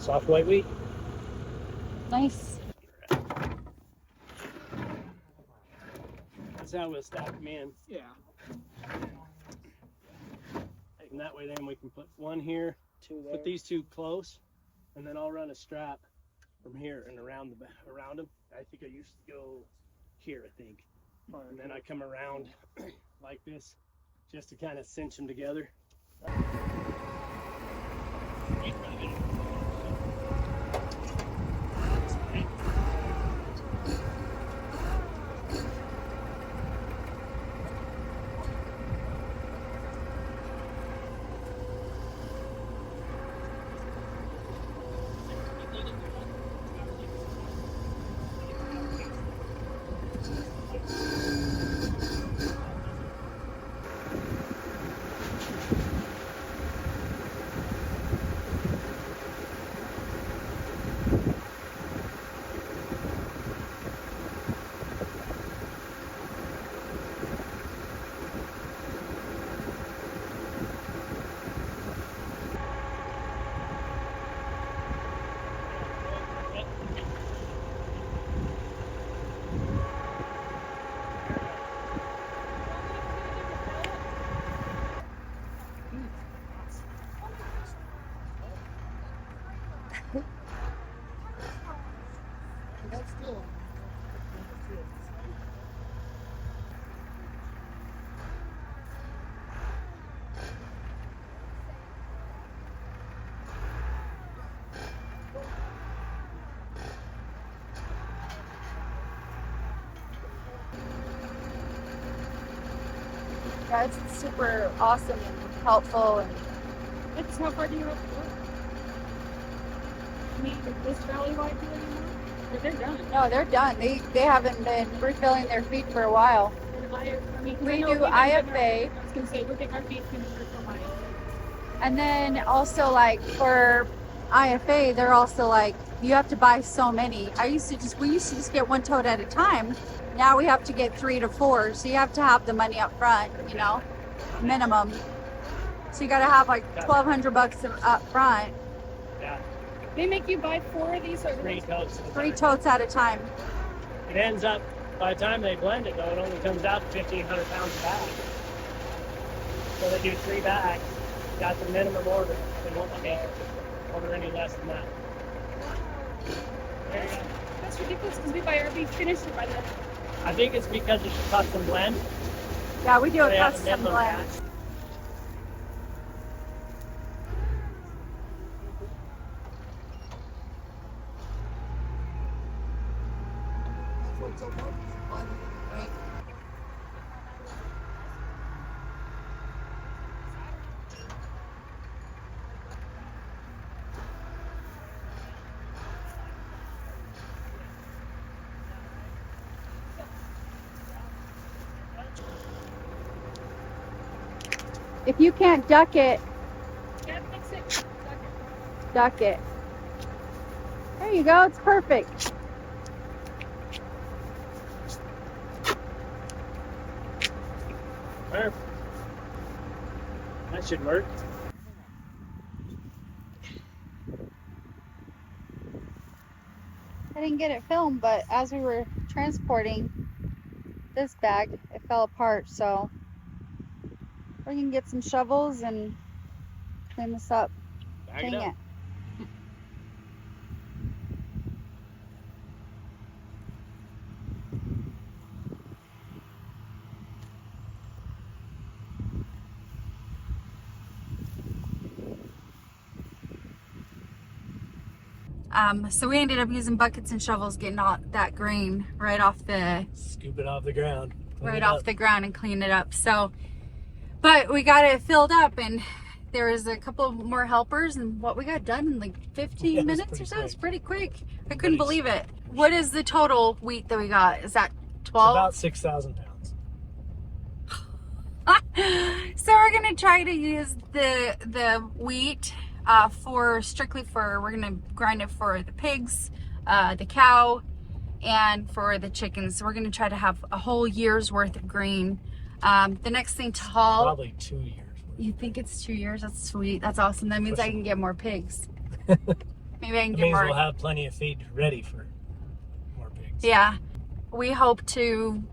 Soft white wheat. Nice. That's how we'll stack them in. Yeah. And that way then we can put one here, put these two close, and then I'll run a strap from here and around them. I think I used to go here, I think. And then I come around like this just to kind of cinch them together. Yeah, it's super awesome and helpful. And It's how far do you have to go? I mean, this valley wide do anymore? Or they're done. no, they're done. They haven't been refilling their feed for a while. I mean, We do IFA. I was gonna say we're getting our feet finished for mine. And then also like for IFA, they're also like, you have to buy so many. We used to just get one tote at a time. Now we have to get 3 to 4. So you have to have the money up front, you know, minimum. So you got to have like $1,200 up front. Yeah, They make you buy 4 of these or 3 totes. 3 totes at a time. It ends up, by the time they blend it though, it only comes out to 1,500 pounds a bag. So they do 3 bags. That's the minimum order. They won't let me order any less than that. There you go. That's ridiculous because we buy our beef finished by then. I think it's because it's a custom blend. Yeah, we do a They have custom minimum blend. batch. If you can't duck it, Yeah, fix it. duck it. There you go. It's perfect. Perfect. That should work. I didn't get it filmed, but as we were transporting this bag, it fell apart. So we're gonna get some shovels and clean this up. Bag Dang it up. it. So we ended up using buckets and shovels, getting all that grain right off the Scoop it off the ground. right off the ground and clean it up. So, but we got it filled up, and there was a couple more helpers, and what we got done in like 15 minutes or so. It's pretty quick. I couldn't believe it. What is the total wheat that we got? Is that 12? About 6,000 pounds. So we're gonna try to use the wheat we're gonna grind it for the pigs, the cow, and for the chickens. So we're gonna try to have a whole year's worth of grain. The next thing to haul. Probably 2 years. You think it's 2 years? That's sweet. That's awesome. That means I can get more pigs. Maybe I can It get means more. we'll have plenty of feed ready for more pigs. Yeah. We hope to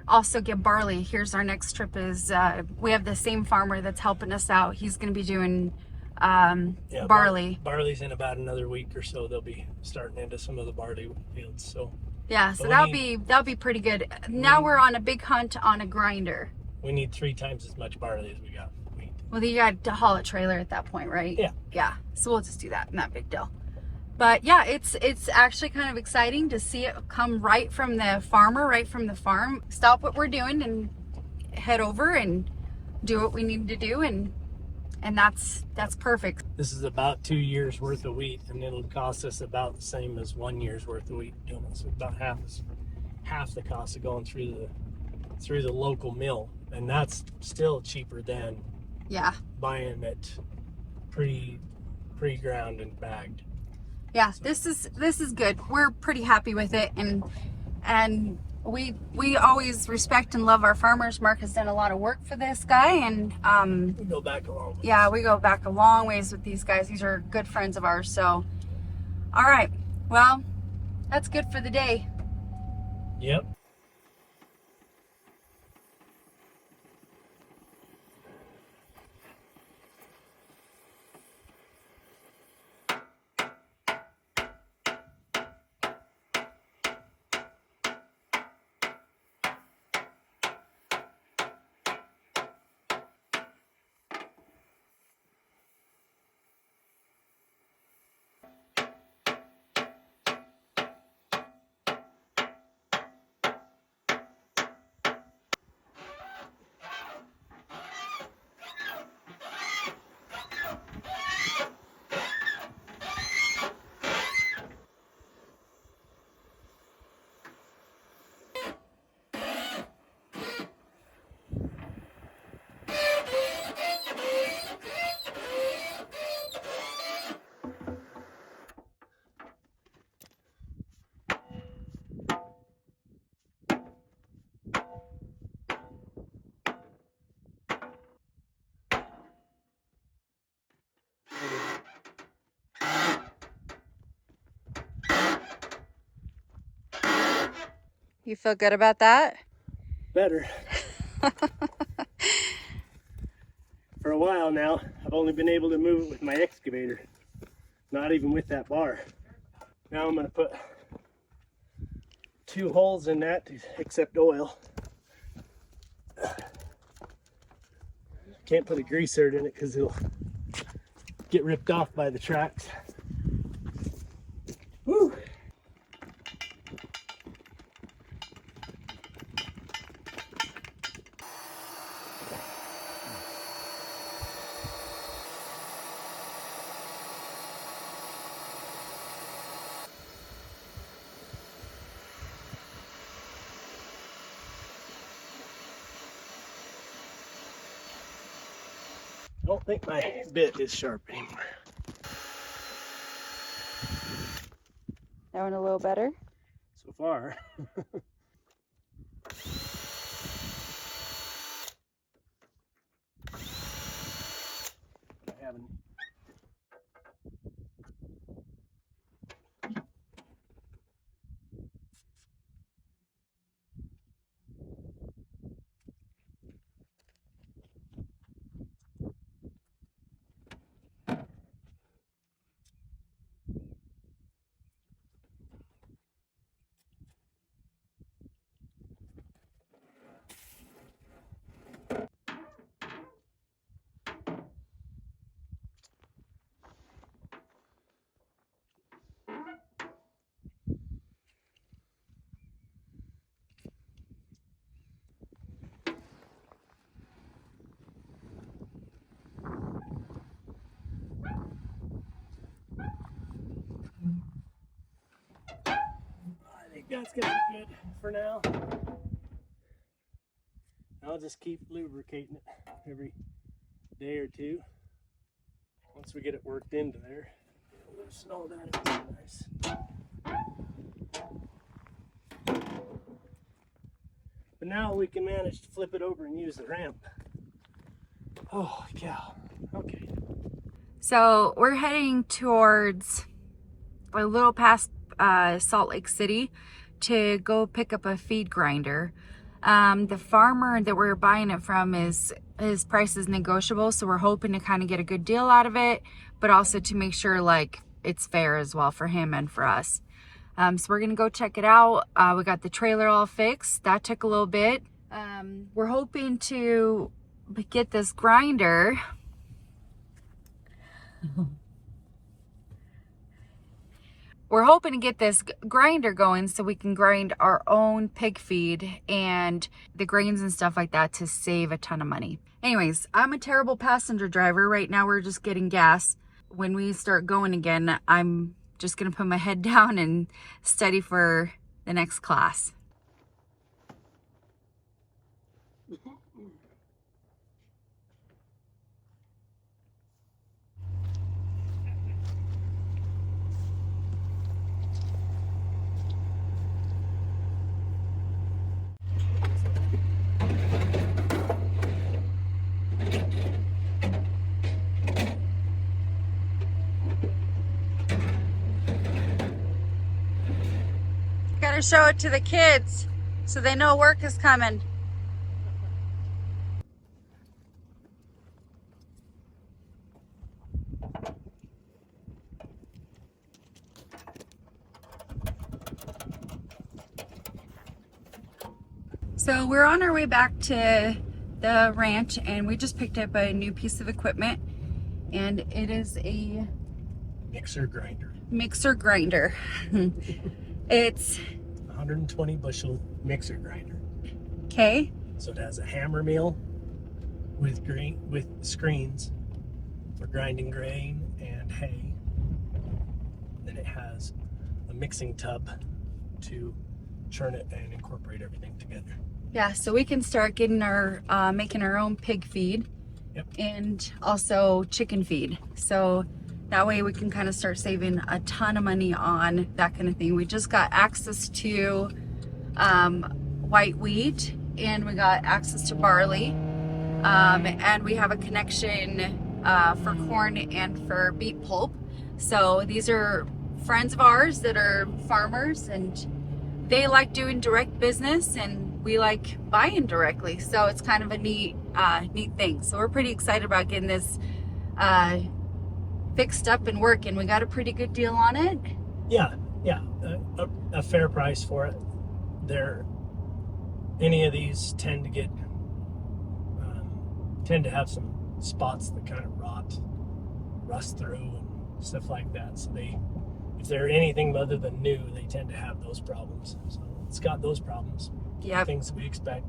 also get barley. Here's our next trip is, we have the same farmer that's helping us out. He's going to be doing Yeah, barley. Barley's in about another week or so. They'll be starting into some of the barley fields. So Yeah, so But that'll be pretty good. Now we're on a big hunt on a grinder. we need 3 times as much barley as we got wheat. Well, you got to haul a trailer at that point, right? Yeah. Yeah. So we'll just do that. Not big deal. But yeah, it's actually kind of exciting to see it come right from the farmer, right from the farm. Stop what we're doing and head over and do what we need to do, and that's perfect. This is about 2 years worth of wheat, and it'll cost us about the same as 1 year's worth of wheat doing it. So about half the cost of going through the local mill, and that's still cheaper than Yeah. buying it pre-ground and bagged. Yeah, this is good. We're pretty happy with it, and we always respect and love our farmers. Mark has done a lot of work for this guy, and We go back a long ways. yeah, we go back a long ways with these guys. These are good friends of ours. So, all right, well, that's good for the day. Yep. You feel good about that? Better. For a while now, I've only been able to move it with my excavator, not even with that bar. Now I'm going to put 2 holes in that to accept oil. Can't put a greaser in it because it'll get ripped off by the tracks. Woo! I don't think my bit is sharp anymore. That one a little better. So far. I haven't. I think that's gonna be good for now. I'll just keep lubricating it every day or two. Once we get it worked into there, it'll loosen all that up nice. But now we can manage to flip it over and use the ramp. Oh, cow. Okay. So we're heading towards a little past Salt Lake City to go pick up a feed grinder. The farmer that we're buying it from, his price is negotiable, so we're hoping to kind of get a good deal out of it, but also to make sure like it's fair as well for him and for us. So we're gonna go check it out. We got the trailer all fixed. That took a little bit. We're hoping to get this grinder. We're hoping to get this grinder going so we can grind our own pig feed and the grains and stuff like that to save a ton of money. Anyways, I'm a terrible passenger driver. Right now we're just getting gas. When we start going again, I'm just gonna put my head down and study for the next class. Gotta show it to the kids so they know work is coming. So we're on our way back to the ranch and we just picked up a new piece of equipment, and it is a Mixer grinder. mixer grinder. It's 120 bushel mixer grinder. okay. So it has a hammer mill with screens for grinding grain and hay. Then it has a mixing tub to churn it and incorporate everything together. Yeah, so we can start getting our making our own pig feed. Yep. And also chicken feed. So that way we can kind of start saving a ton of money on that kind of thing. We just got access to white wheat, and we got access to barley, and we have a connection for corn and for beet pulp. So these are friends of ours that are farmers, and they like doing direct business, and we like buying directly. So it's kind of a neat thing. So we're pretty excited about getting this fixed up and working. We got a pretty good deal on it. Yeah, a fair price for it. Any of these tend to have some spots that kind of rust through and stuff like that. So if they're anything other than new, they tend to have those problems. So it's got those problems. Yeah. Things that we expect,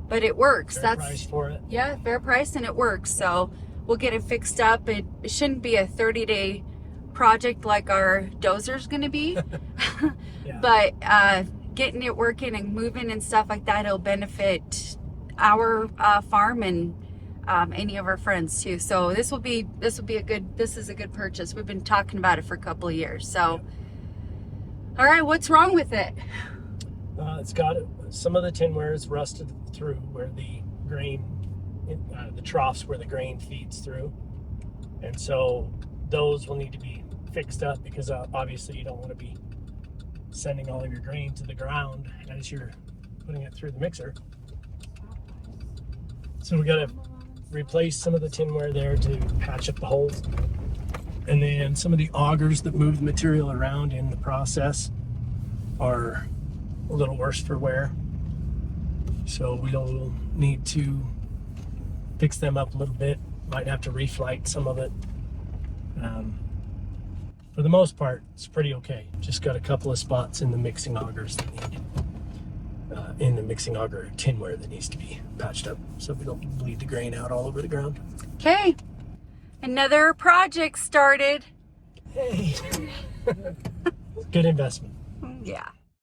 but it works. Fair price for it. Yeah, fair price, and it works. So we'll get it fixed up. It shouldn't be a 30-day project like our dozer's going to be. Yeah. But getting it working and moving and stuff like that, it'll benefit our farm and any of our friends too. So this is a good purchase. We've been talking about it for a couple of years. So, all right, what's wrong with it? It's got some of the tinware is rusted through where the grain, the troughs where the grain feeds through, and so those will need to be fixed up because obviously you don't want to be sending all of your grain to the ground as you're putting it through the mixer. So we got to replace some of the tinware there to patch up the holes, and then some of the augers that move the material around in the process are a little worse for wear, so we'll need to fix them up a little bit. Might have to reflight some of it. For the most part, it's pretty okay. Just got a couple of spots in the mixing augers that need in the mixing auger tinware that needs to be patched up so we don't bleed the grain out all over the ground. Okay, another project started. Hey. Good investment. Yeah.